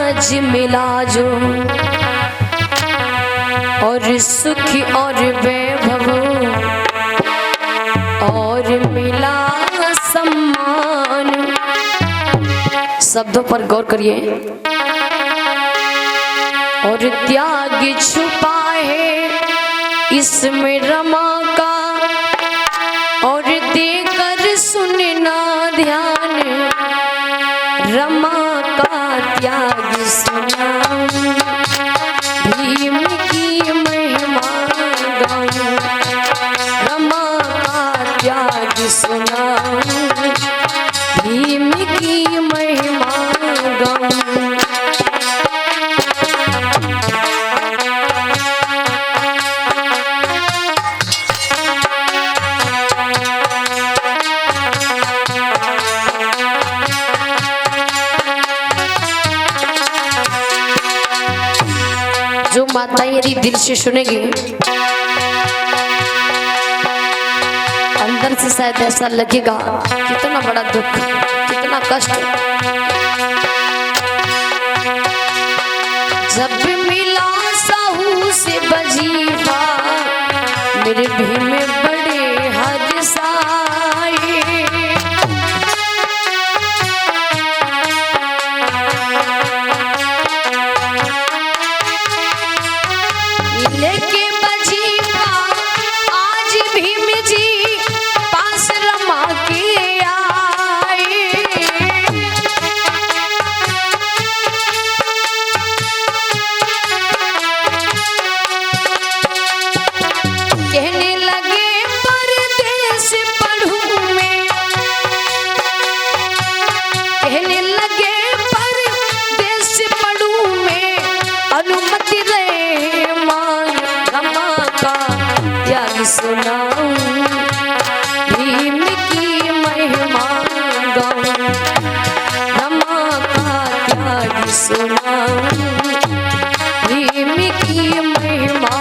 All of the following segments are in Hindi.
आज मिला जो, और सुख और वैभव और मिला सम्मान। शब्दों पर गौर करिए। और त्याग छुपा है इसमें रमा का, और देकर सुनना ध्यान रमा का त्याग सुना। भीम की महिमा गाऊं, रमा का त्याग सुना। भीम की महिमा गाऊं। जो माता यदि दिल से सुनेगी, अंदर से शायद ऐसा लगेगा कितना बड़ा दुख, कितना कष्ट। जब मिला साहू से वजीफा, मेरे भीम में बड़े हर्ष आए। लेके वजीफा आज भीम जी पास रमा के आए। कहने लगे परदेस पढ़ूं मैं, कहने लगे परदेस पढ़ूं मैं, अनुमति रहे मान रमा का त्याग सुनाऊं। भीम की महिमा गाऊं, रमा का त्याग सुनाऊं। भीम की महिमा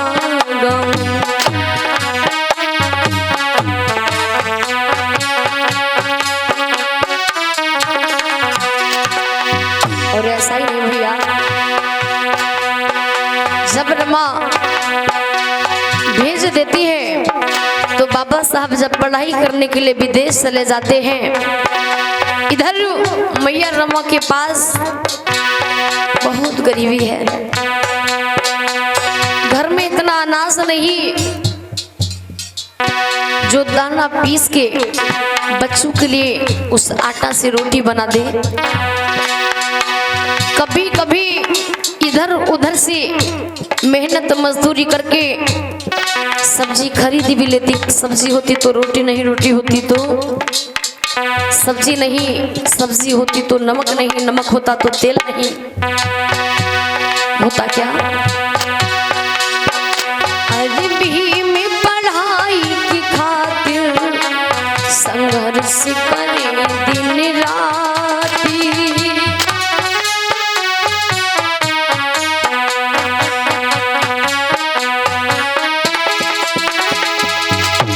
गाऊं। और ऐसा ही नहीं भैया, जब रमा भेज देती है तो बाबा साहब जब पढ़ाई करने के लिए विदेश चले जाते हैं, इधर मैया रमा के पास बहुत गरीबी है। घर में इतना अनाज नहीं जो दाना पीस के बच्चों के लिए उस आटा से रोटी बना दे। कभी कभी इधर उधर से मेहनत मजदूरी करके सब्जी खरीद भी लेती। सब्जी होती तो रोटी नहीं, रोटी होती तो सब्जी नहीं, सब्जी होती तो नमक नहीं, नमक होता तो तेल नहीं। होता क्या? अरे भीम पढ़ाई की खातिर संघर्ष करे दिन राती।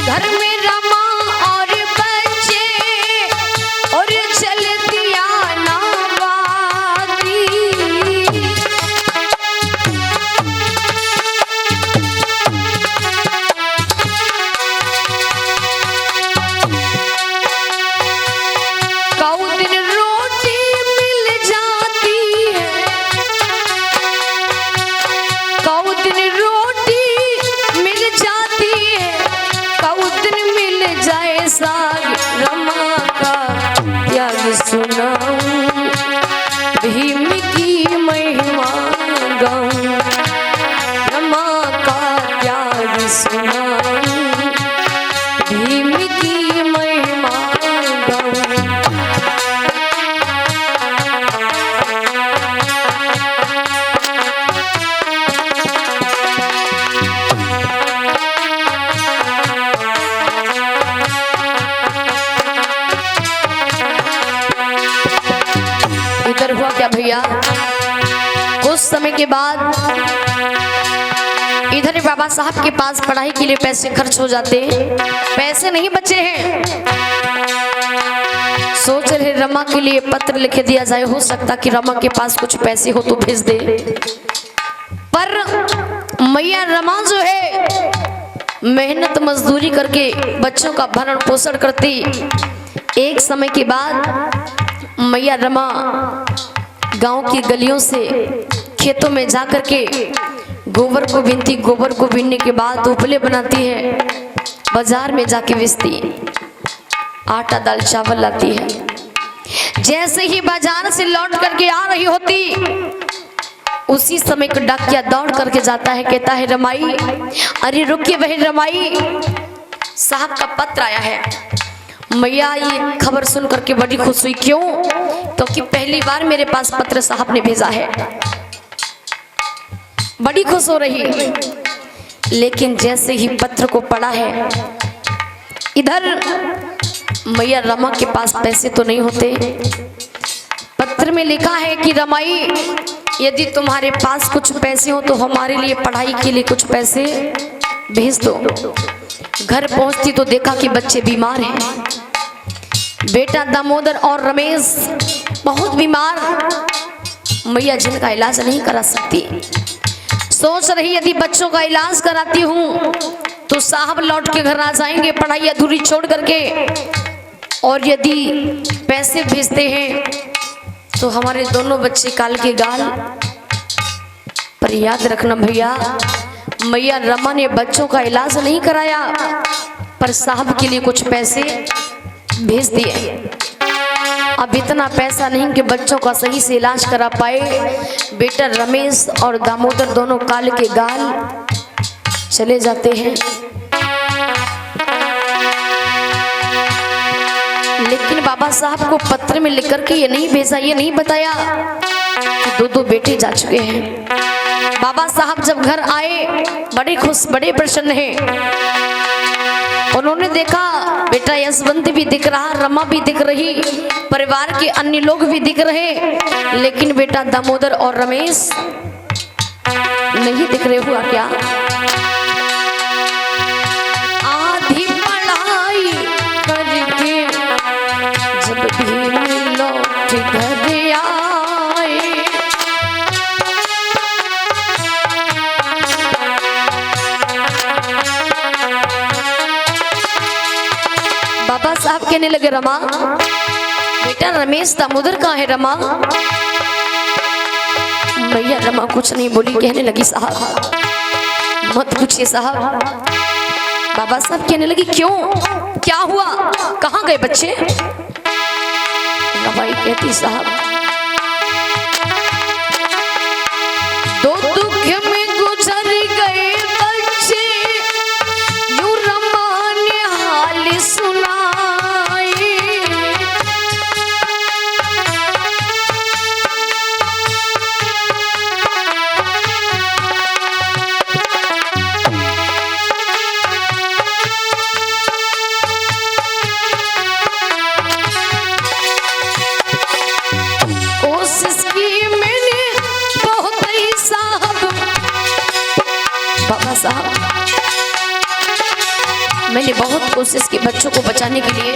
घर में रमा और बच्चे और चलती आनावादी। कौ दिन रोटी मिल जाती है, कौ दिन रोटी मिल जाती है, कौ दिन मिल जाए साग रमा का त्याग सुनाऊं। भीम की महिमा गाऊं, रमा का त्याग सुनाऊं। भीम की महिमा गाऊं। इधर हुआ क्या भैया, कुछ समय के बाद इधर बाबा साहब के पास पढ़ाई के लिए पैसे खर्च हो जाते। पैसे नहीं बचे हैं, सोच रहे रमा के लिए पत्र लिख दिया जाए, हो सकता कि रमा के पास कुछ पैसे हो तो भेज दे। पर मैया रमा जो है मेहनत मजदूरी करके बच्चों का भरण पोषण करती। एक समय के बाद मैया रमा गांव की गलियों से खेतों में जाकर के गोबर को बीनती, गोबर को बीनने के बाद उपले बनाती है, बाजार में जाके बेचती, आटा दाल चावल लाती है। जैसे ही बाजार से लौट करके आ रही होती, उसी समय का डाकिया दौड़ करके जाता है, कहता है रमाई, अरे रुकिए बहन रमाई, साहब का पत्र आया है। मैया ये खबर सुन करके बड़ी खुश हुई। क्यों? क्योंकि पहली बार मेरे पास पत्र साहब ने भेजा है। बड़ी खुश हो रही, लेकिन जैसे ही पत्र को पढ़ा है, इधर मैया रमा के पास पैसे तो नहीं होते। पत्र में लिखा है कि रमाई, यदि तुम्हारे पास कुछ पैसे हो तो हमारे लिए पढ़ाई के लिए कुछ पैसे भेज दो। घर पहुंचती तो देखा कि बच्चे बीमार हैं, बेटा दामोदर और रमेश बहुत बीमार, मैया जिनका इलाज नहीं करा सकती। सोच रही यदि बच्चों का इलाज कराती हूँ तो साहब लौट के घर आ जाएंगे पढ़ाई अधूरी छोड़ करके, और यदि पैसे भेजते हैं तो हमारे दोनों बच्चे काल के गाल। पर याद रखना भैया, मैया रमा ने बच्चों का इलाज नहीं कराया, पर साहब के लिए कुछ पैसे भेज दिए। अब इतना पैसा नहीं कि बच्चों का सही से इलाज करा पाए। बेटा रमेश और दामोदर दोनों काल के गाल चले जाते हैं। लेकिन बाबा साहब को पत्र में लिख करके ये नहीं भेजा, ये नहीं बताया कि दो बेटे जा चुके हैं। बाबा साहब जब घर आए बड़े खुश, बड़े प्रसन्न हैं। उन्होंने देखा बेटा यशवंत भी दिख रहा, रमा भी दिख रही, परिवार के अन्य लोग भी दिख रहे, लेकिन बेटा दामोदर और रमेश नहीं दिख रहे। हुआ क्या? आधी पढ़ाई करके जब भी लौट घर आए, बाबा साहब कहने लगे रमा, बेटा रमेश दामोदर कहाँ है रमा? भैया रमा कुछ नहीं बोली, कहने लगी साहब मत पूछिए साहब। बाबा साहब कहने लगी क्यों, क्या हुआ, कहाँ गए बच्चे? रमाई कहती साहब दो दुख में गुजर गए बच्चे, यूं रमा ने हाल सुनाए। कोशिश की मैंने बहुत ही साहब, बाबा साहब मैंने बहुत कोशिश की बच्चों को बचाने के लिए।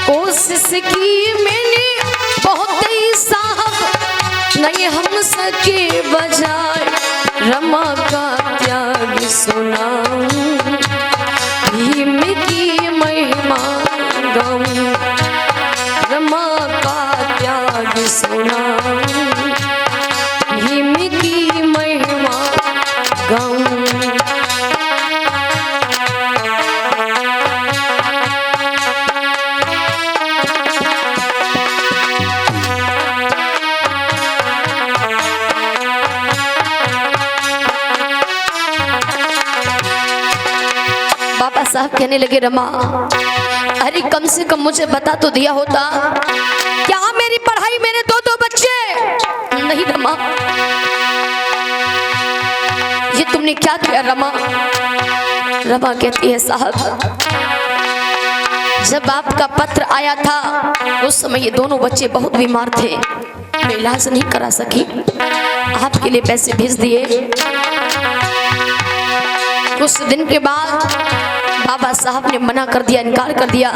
कोशिश की मैंने बहुत ही साहब, नहीं हम सके बजाय रमा का त्याग सुनाऊं, भीम की महिमा गाऊं, रमा का त्याग सुनाऊं, भीम की महिमा गाऊं। बाबा साहब कहने लगे रमा, अरे कम से कम मुझे बता तो दिया होता, क्या मेरी पढ़ाई, मेरे दो बच्चे? नहीं रमा, ये तुमने क्या किया रमा? रमा कहती है साहब जब आपका पत्र आया था उस समय ये दोनों बच्चे बहुत बीमार थे, मैं इलाज नहीं करा सकी, आपके लिए पैसे भेज दिए। कुछ दिन के बाद बाबा साहब ने मना कर दिया, इनकार कर दिया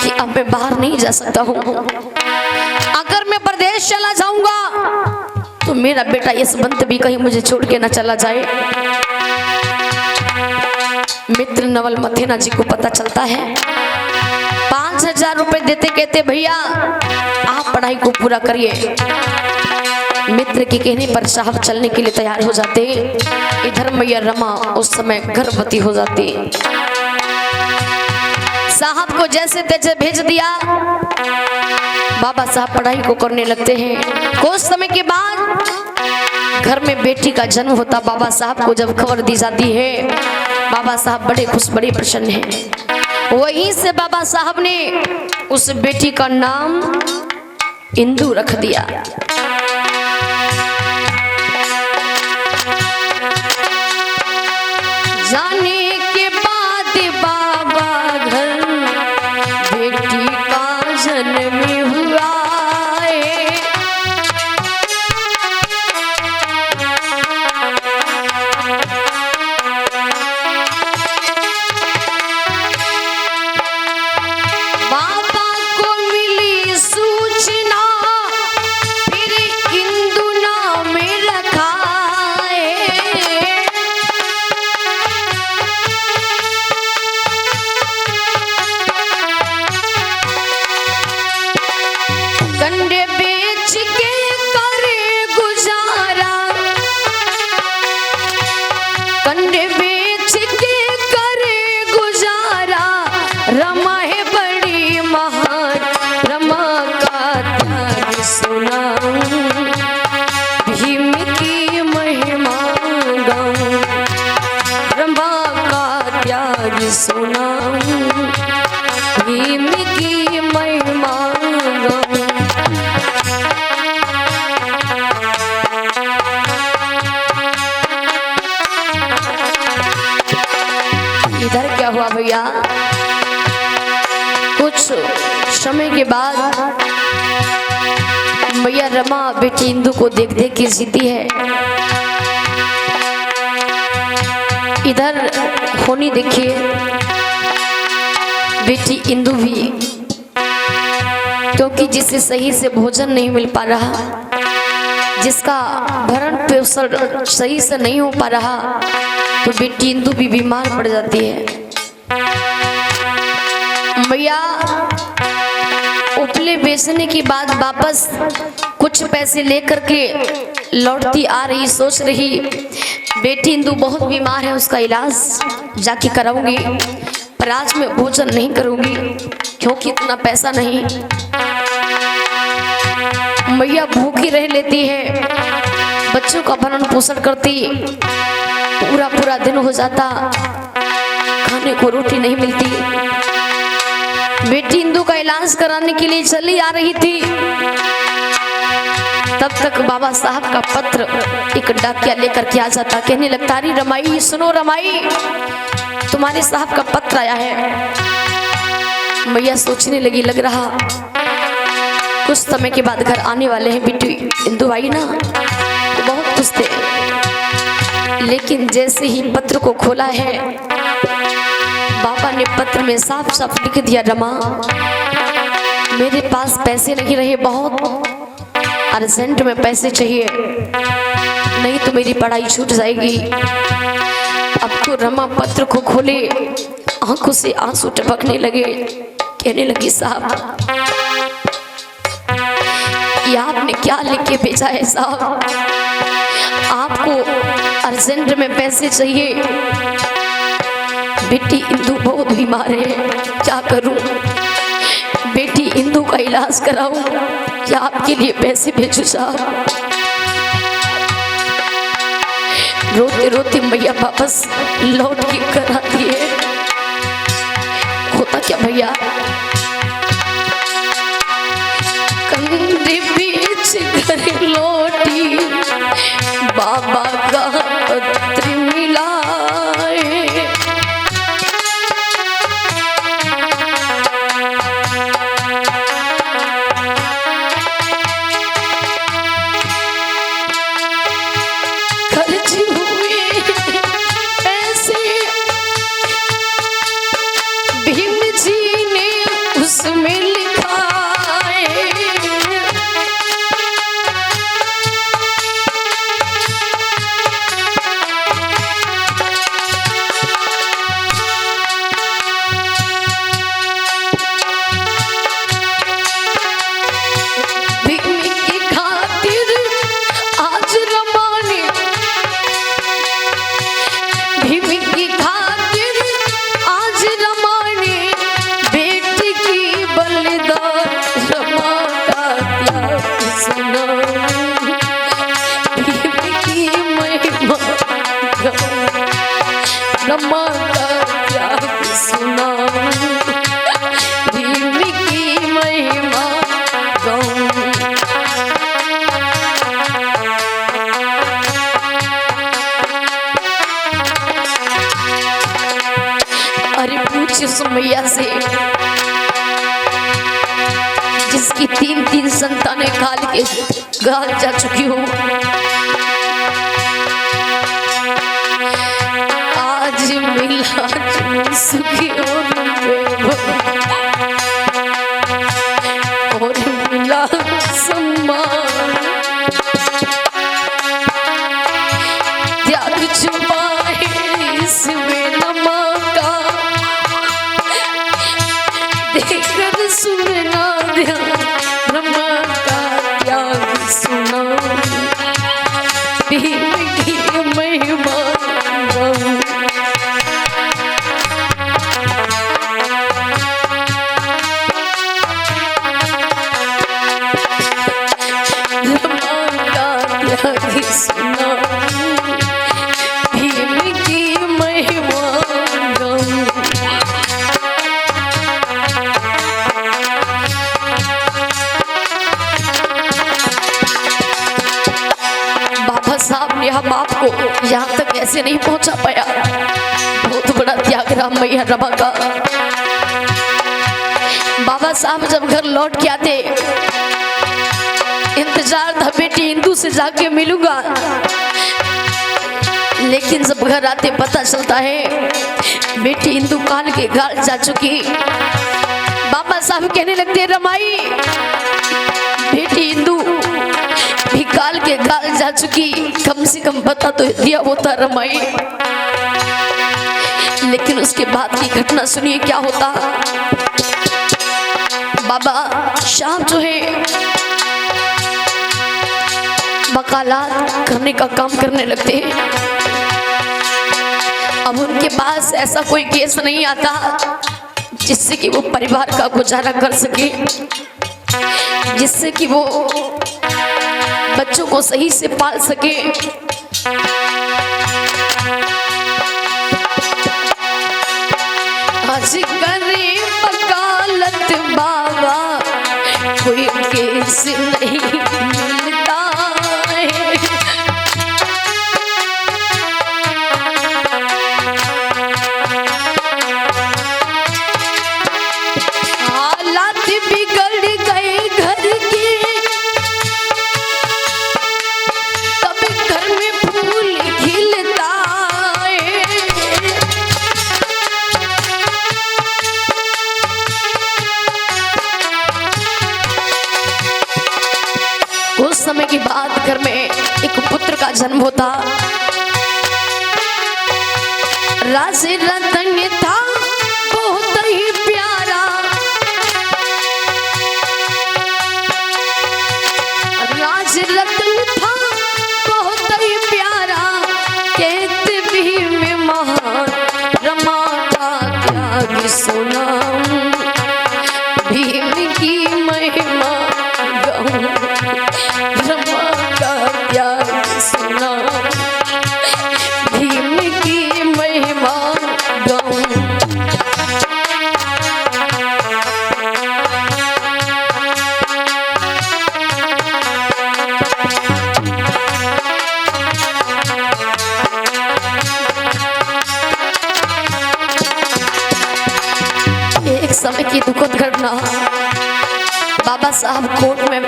कि अब मैं बाहर नहीं जा सकता हूँ। अगर मैं प्रदेश चला जाऊंगा तो मेरा बेटा यशवंत भी कहीं मुझे छोड़ के ना चला जाए। मित्र नवल मथेना जी को पता चलता है, 5,000 रुपए देते कहते भैया आप पढ़ाई को पूरा करिए। मित्र के कहने पर साहब चलने के लिए तैयार हो जाते। इधर मैया रमा उस समय गर्भवती हो जाती। साहब को जैसे तैसे भेज दिया। बाबा साहब पढ़ाई को करने लगते हैं। कुछ समय के बाद घर में बेटी का जन्म होता। बाबा साहब को जब खबर दी जाती है, बाबा साहब बड़े खुश, बड़े प्रसन्न हैं। वहीं से बाबा साहब ने उस बेटी का नाम इंदु रख दिया। जाने के बाद बाबा घर बेटी का जन्म हुआ है। बाबा को मिली सूचना, फिर इंदु नाम रखा है। कंडे बेच के करे गुजारा, कंडे बेच के करे गुजारा। रमा है बड़ी महान, रमा का त्याग सुनाऊं, भीम की महिमा गाऊं। रमा का त्याग सुनाऊं, भीम की महिमा गाऊं। इधर क्या हुआ भैया, कुछ समय के बाद मैया रमा बेटी इंदु को देख देख के जीती है। इधर होनी देखिए बेटी इंदु भी, क्योंकि जिसे सही से भोजन नहीं मिल पा रहा, जिसका भरण पोषण सही से नहीं हो पा रहा, तो बेटी इंदु भी बीमार पड़ जाती है। मैया उपले बेचने के बाद वापस कुछ पैसे लेकर के लौटती आ रही, सोच रही बेटी इंदु बहुत बीमार है, उसका इलाज जाके कराऊंगी, पर आज मैं भोजन नहीं करूंगी क्योंकि इतना पैसा नहीं। मैया भूखी रह लेती है, बच्चों का भरण पोषण करती, पूरा पूरा दिन हो जाता, खाने को रोटी नहीं मिलती। बेटी इंदु का इलाज कराने के लिए चली आ रही थी, तब तक बाबा साहब का पत्र एक डाकिया लेकर के आ जाता। कहने लगता, अरे रमाई सुनो रमाई, तुम्हारे साहब का पत्र आया है। मैया सोचने लगी, लग रहा कुछ समय के बाद घर आने वाले हैं। बेटी इंदु आई ना तो बहुत खुश थे, लेकिन जैसे ही पत्र को खोला है, बाबा ने पत्र में साफ साफ लिख दिया, रमा मेरे पास पैसे नहीं रहे, बहुत अर्जेंट में पैसे चाहिए, नहीं तो मेरी पढ़ाई छूट जाएगी। अब तो रमा पत्र को खोले, आंखों से आंसू टपकने लगे। कहने लगी, साहब ये आपने क्या लिख के भेजा है साहब, आपको अर्जेंट में पैसे चाहिए, बेटी इंदु बहुत बीमार है, क्या करूं? बेटी इंदु का इलाज कराऊं या आपके लिए पैसे भेजूं साहब? रोते रोते मैया वापस लौट के कर आती है। होता क्या भैया, कंधे बीच घर लौटी, बाबा का पत्र मिला है। खर्च हुए पैसे इसमें लिखा है। रमा का त्याग सुना भीम की महिमा गाऊं। अरे पूछ सुमैया से जिसकी 3-3 संतानें काल के गाल जा चुकी हो, आज मिला जो सुखी और मिला सम्मान, त्याग छुपा है इसमें नमा का, देखकर सुनना ध्यान रमा का त्याग सुना भीम की महिमा गाऊं। सुना भीम की महिमा गाऊं। बाबा साहब ने हम आपको यहाँ तक ऐसे नहीं पहुंचा पाया, बहुत बड़ा त्याग राम मैया रमा का। बाबा साहब जब घर लौट के आते, इंतजार था बेटी इंदू से जाके मिलूंगा, लेकिन जब घर आते पता चलता है बेटी इंदू काल के गाल जा चुकी। बाबा साहब कहने लगते रमाई बेटी इंदू भी काल के गाल जा चुकी, कम से कम बता तो दिया होता रमाई। लेकिन उसके बाद की घटना सुनिए क्या होता। बाबा शाम जो है वकालत करने का काम करने लगते हैं। अब उनके पास ऐसा कोई केस नहीं आता जिससे कि वो परिवार का गुजारा कर सके, जिससे कि वो बच्चों को सही से पाल सके। आज करे वकालत बाबा कोई केस नहीं मिलता है। हालात बिगड़ गए घर के, तब घर में फूल खिलता है। कुछ समय के बाद घर में एक पुत्र का जन्म होता। राज रतन था बहुत ही प्यारा, राज रतन था बहुत ही प्यारा, कहते भीम महान रमा का त्याग सुना भीम की महिमा गाऊं। रमा का त्याग सुना भीम की महिमा गाऊं। एक समय की दुखद घटना, बाबा साहब कोर्ट में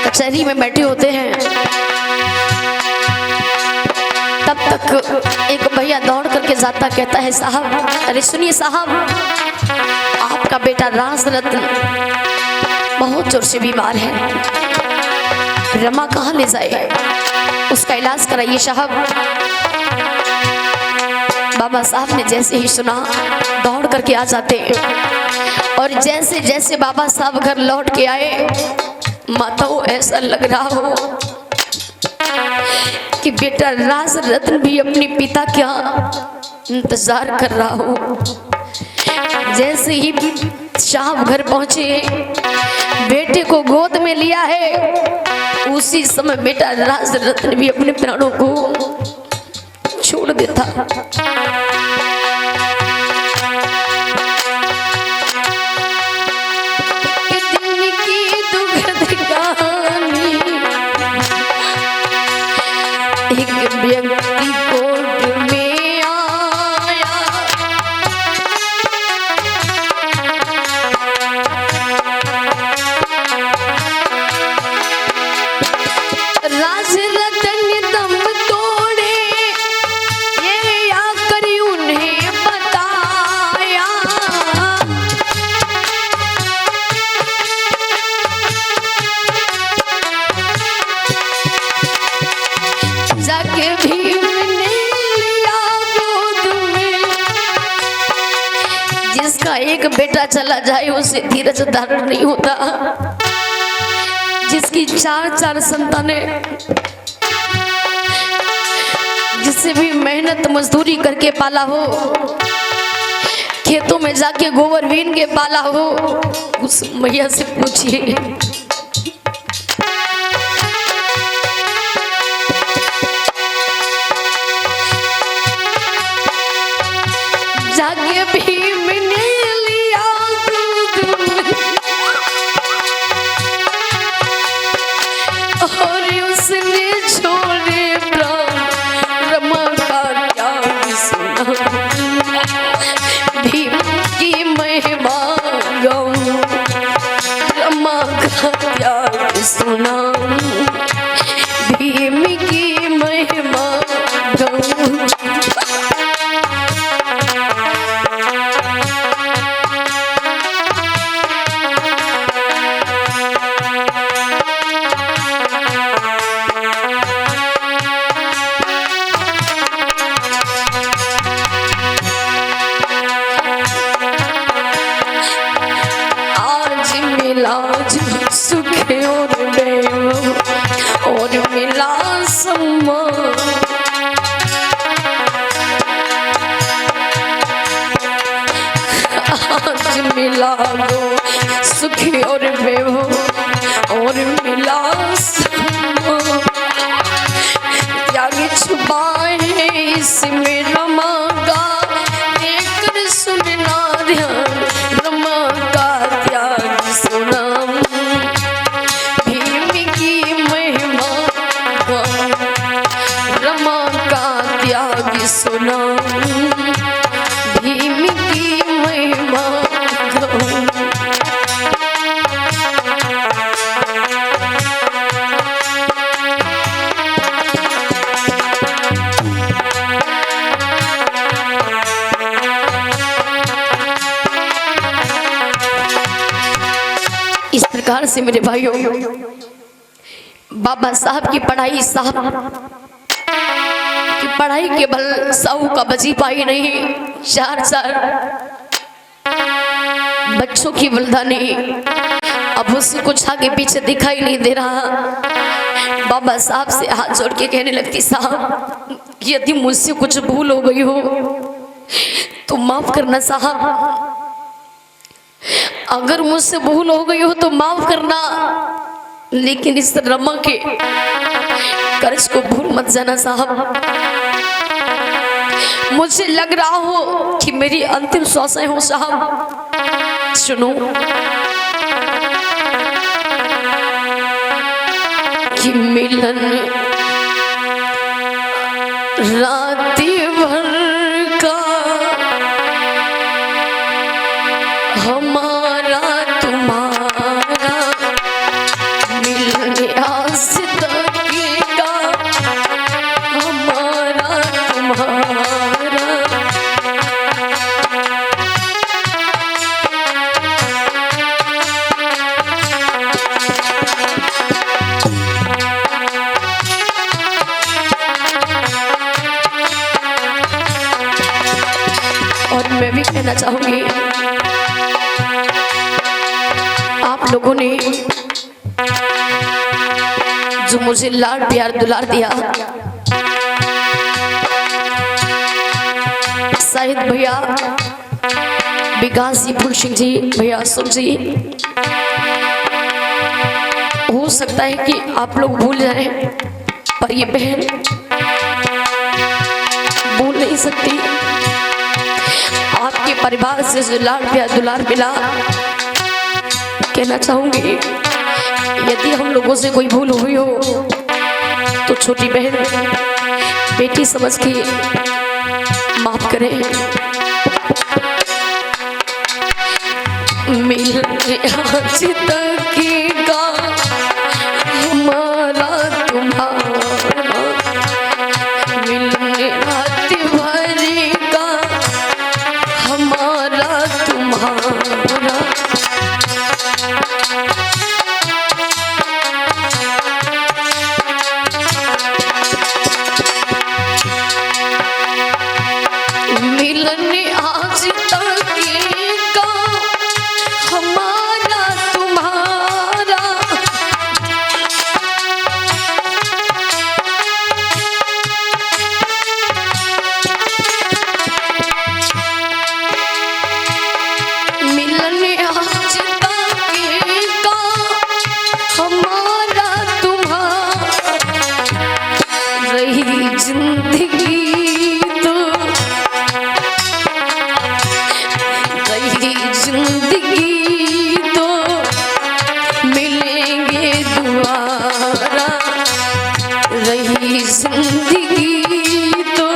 कचहरी में बैठे होते हैं, तब तक एक भैया दौड़ करके जाता, कहता है साहब, अरे सुनिए साहब, आप आपका बेटा राज रत्न बहुत जोर से बीमार है, रमा कहाँ ले जाए, उसका इलाज कराइए साहब। बाबा साहब ने जैसे ही सुना दौड़ करके आ जाते, और जैसे जैसे बाबा साहब घर लौट के आए, माता को ऐसा लग रहा हो कि बेटा राज रत्न भी अपने पिता का इंतजार कर रहा हो। जैसे ही साहब घर पहुंचे, बेटे को गोद में लिया है, उसी समय बेटा राज रत्न भी अपने प्राणों को छोड़ देता। एक व्यक्ति कोर्ट में आया, राज रतन दम तोड़े, ये आकर उन्हें बताया, जाके भीम ने लिया गोद में। जिसका एक बेटा चला जाए उसे धीरज धारण नहीं होता, जिसकी चार चार संतानें, जिससे भी मेहनत मजदूरी करके पाला हो, खेतों में जाके गोबर बीन के पाला हो, उस मैया से पूछिए। जाके भीम ने लिया दूध में, और उसने छोड़े प्राण, रमा का त्याग सुना। भीम की महिमा गाऊं, रमा का त्याग सुना। भीम की महिमा गाऊं। आज सुख और देव और मिला सम्मान, आज मिला गो सुख और देव और मिला सम्मान। त्याग छुपाए इसमें रमा का, एक सुनना ध्यान, रमा का त्याग सुना। भीम की महिमा गाऊं, रमा का त्याग सुना। भीम की महिमा गाऊं। इस प्रकार से मेरे भाइयों, बाबा साहब की पढ़ाई, साहब की पढ़ाई केवल साहू का बची पाई नहीं, चार चार बच्चों की बलिदानी। अब उसे कुछ आगे पीछे दिखाई नहीं दे रहा। बाबा साहब से हाथ जोड़ के कहने लगती, साहब यदि मुझसे कुछ भूल हो गई हो तो माफ करना साहब, अगर मुझसे भूल हो गई हो तो माफ करना, लेकिन इस रमा के कर्ज को भूल मत जाना साहब। मुझे लग रहा हो कि मेरी अंतिम श्वासें हो साहब। सुनो कि मिलन राती भर का हमारा तुम्हारा, मिलने आस तकेगा हमारा तुम्हारा। भी कहना चाहूंगी, आप लोगों ने जो मुझे लाड प्यार दुलार दिया, शाहिद भैया, विकास जी, फूल सिंह जी, भैया अशोक जी, हो सकता है कि आप लोग भूल जाएं, पर ये बहन भूल नहीं सकती। आपके परिवार से जो लाड प्यार दुलार मिला, कहना चाहूंगी यदि हम लोगों से कोई भूल हुई हो तो छोटी बहन बेटी समझ के माफ करें। मिलने आज तक का हमारा तुम्हारा, मिलने रात भर का हमारा तुम्हारा, मिलने आज तक का हमारा तुम्हारा, मिलने आज तक का हमारा तुम्हारा, रही जिंदगी तो जिंदगी तो मिलेंगे दोबारा, रही जिंदगी तो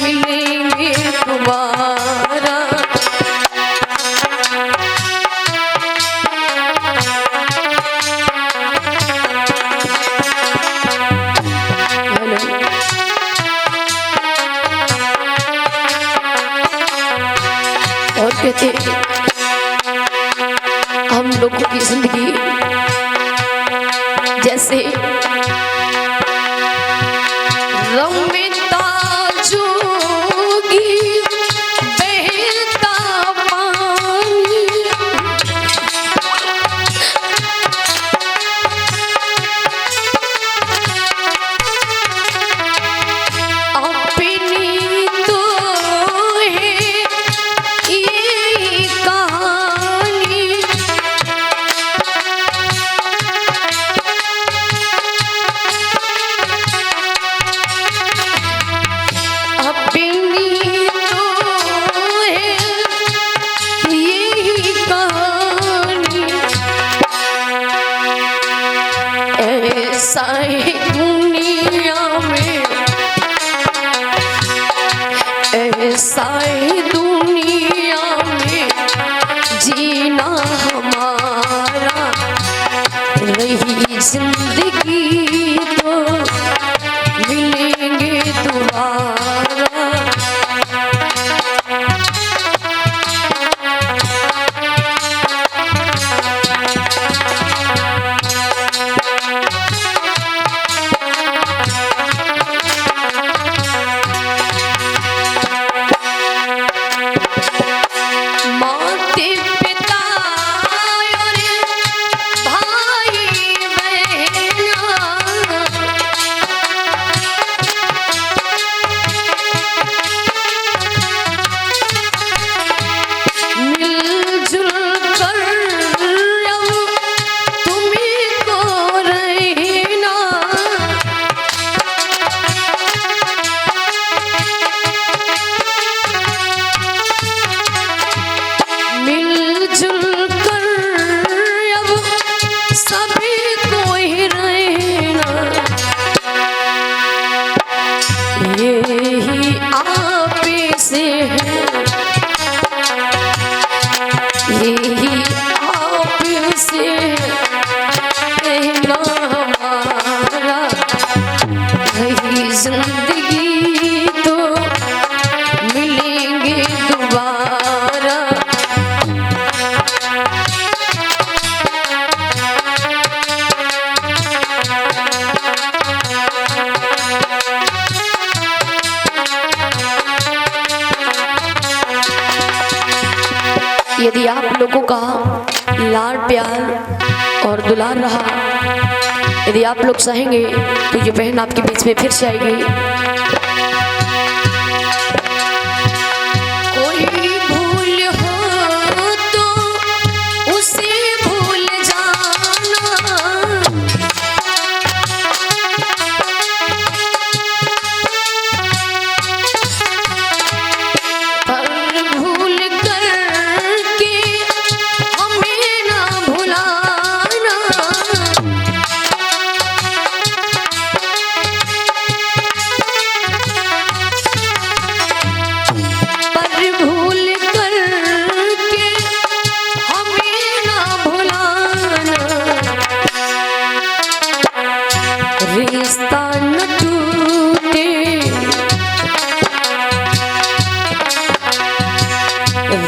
मिलेंगे दोबारा। और कहते हम लोगों की जिंदगी जैसे रमता जोगी बहता पानी, अपनी तो है ये कहानी, यदि आप लोगों का लाड प्यार और दुलार रहा, यदि आप लोग चाहेंगे तो ये बहन आपके बीच में फिर से आएगी। कोई भूल हो तो उसे भूल जाना, पर भूल करके हमें ना भुलाना। पर भूल करके हमें ना भुलाना, रिश्ता न टूटे,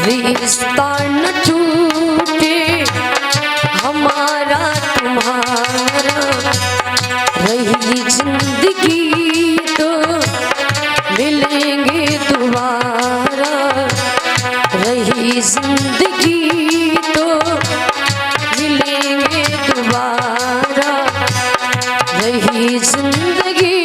रिश्ता न टूटे हमारा तुम्हारा, रही जिंदगी तो मिलेंगे दोबारा, रही जिंदगी तो मिलेंगे दोबारा, रही जिंदगी